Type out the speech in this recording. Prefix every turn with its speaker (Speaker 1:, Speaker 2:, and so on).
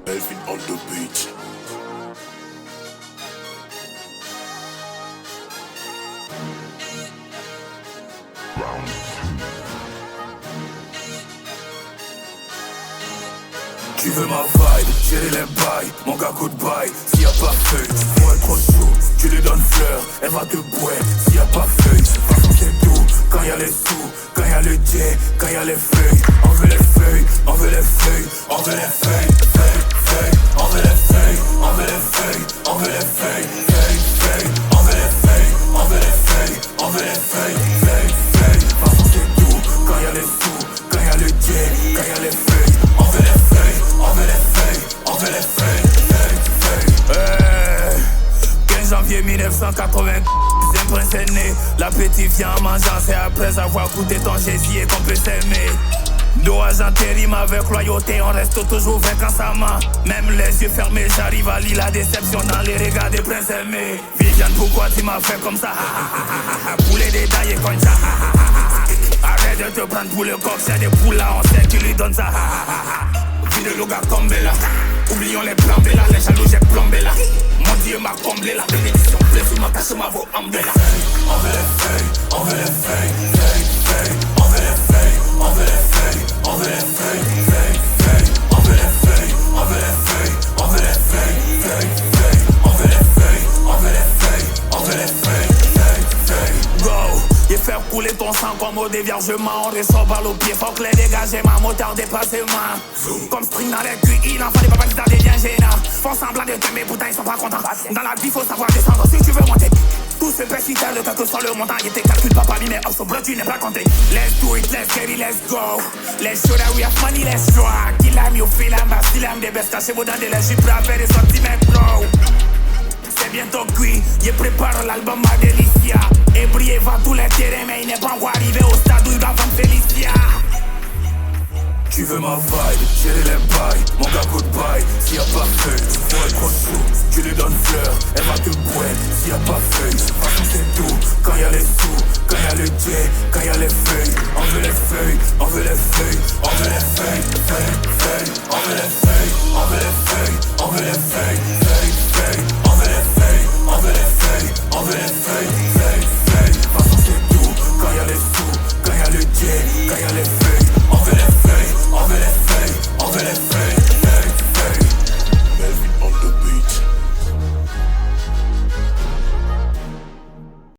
Speaker 1: Elvin on the beat. Round 2. Tu veux ma vibe, gérer les bails, mon gars goodbye. S'il y a pas feuille, faut être trop chaud. Tu lui donnes fleur, elle va te boire. S'il y a pas feuille, façon c'est tout. Quand y a les sous, quand y a le jet, quand y a les feuilles. On veut les feuilles, on veut les feuilles, on veut les feuilles, feuilles, feuilles. On veut les feuilles, on veut les feuilles, on veut les feuilles, feuilles, feuilles. On veut les feuilles, on veut les feuilles, on veut les feuilles, feuilles, feuilles. Façon c'est tout. Quand y a les sous, quand y a le jet, quand y a les feuilles. On veut les feuilles, on veut les feuilles, on veut les feuilles, feuilles, feuilles. 15 janvier 1980, un prince est né. L'appétit vient en mangeant, c'est après avoir goûté ton gésier qu'on peut s'aimer. Dos argentérim avec loyauté, on reste toujours vainquant sa main. Même les yeux fermés, j'arrive à lire la déception dans les regards des princes aimés. Viviane, pourquoi tu m'as fait comme ça? Poulet détaillé comme ça. Arrête de te prendre pour le coq, c'est des poules là, on sait tu lui donnes ça. Vide le gars comme Bella. Oublions les plans Bella, les jaloux j'ai plombé là. Mon Dieu m'a comblé la bénédiction, plaisir m'a caché ma voix en Bella. On veut les feuilles, on veut les feuilles, feuilles, feuilles. On veut les feuilles, on veut les feuilles, on veut les feuilles, feuilles, feuilles. On veut les feuilles, on veut les feuilles, on veut les feuilles, feuilles, feuilles. On veut les feuilles, on veut les feuilles, on veut les feuilles, feuilles, feuilles. Go! Et faire couler ton sang comme au déviergement. On ressort balle au pied, faut que les dégager ma moteur déplacement. Comme string dans les QI, l'enfant des papas qui t'a des liens gênants. Font semblant de t'aimer, pourtant ils sont pas contents. Dans la vie faut savoir descendre si tu veux monter. Tout se pêche ital, quel que soit le montant. Il te calcule papa, mais off, so blood tu n'es pas compté. Let's do it, let's get it, let's go. Let's show that we have money, let's rock. Kill am, you feel am, still am des best. Cachez-vous dans des lèches, j'suis à faire des sentiments, bro. C'est bientôt cuit, je prépare l'album à Delicia. Et briller va tous les terrains, mais il n'est pas encore arrivé au stade où il va vendre Felicia. Tu veux ma vibe, gérer les bails, mon gars goodbye. S'il y a pas feuille, faut être trop chaud. Tu lui donnes fleur, elle va te boire. S'il y a pas feuille, façon c'est tout. Quand y a les sous, quand y a le jet, quand y a les feuilles. On veut les feuilles, on veut les feuilles, on veut les feuilles.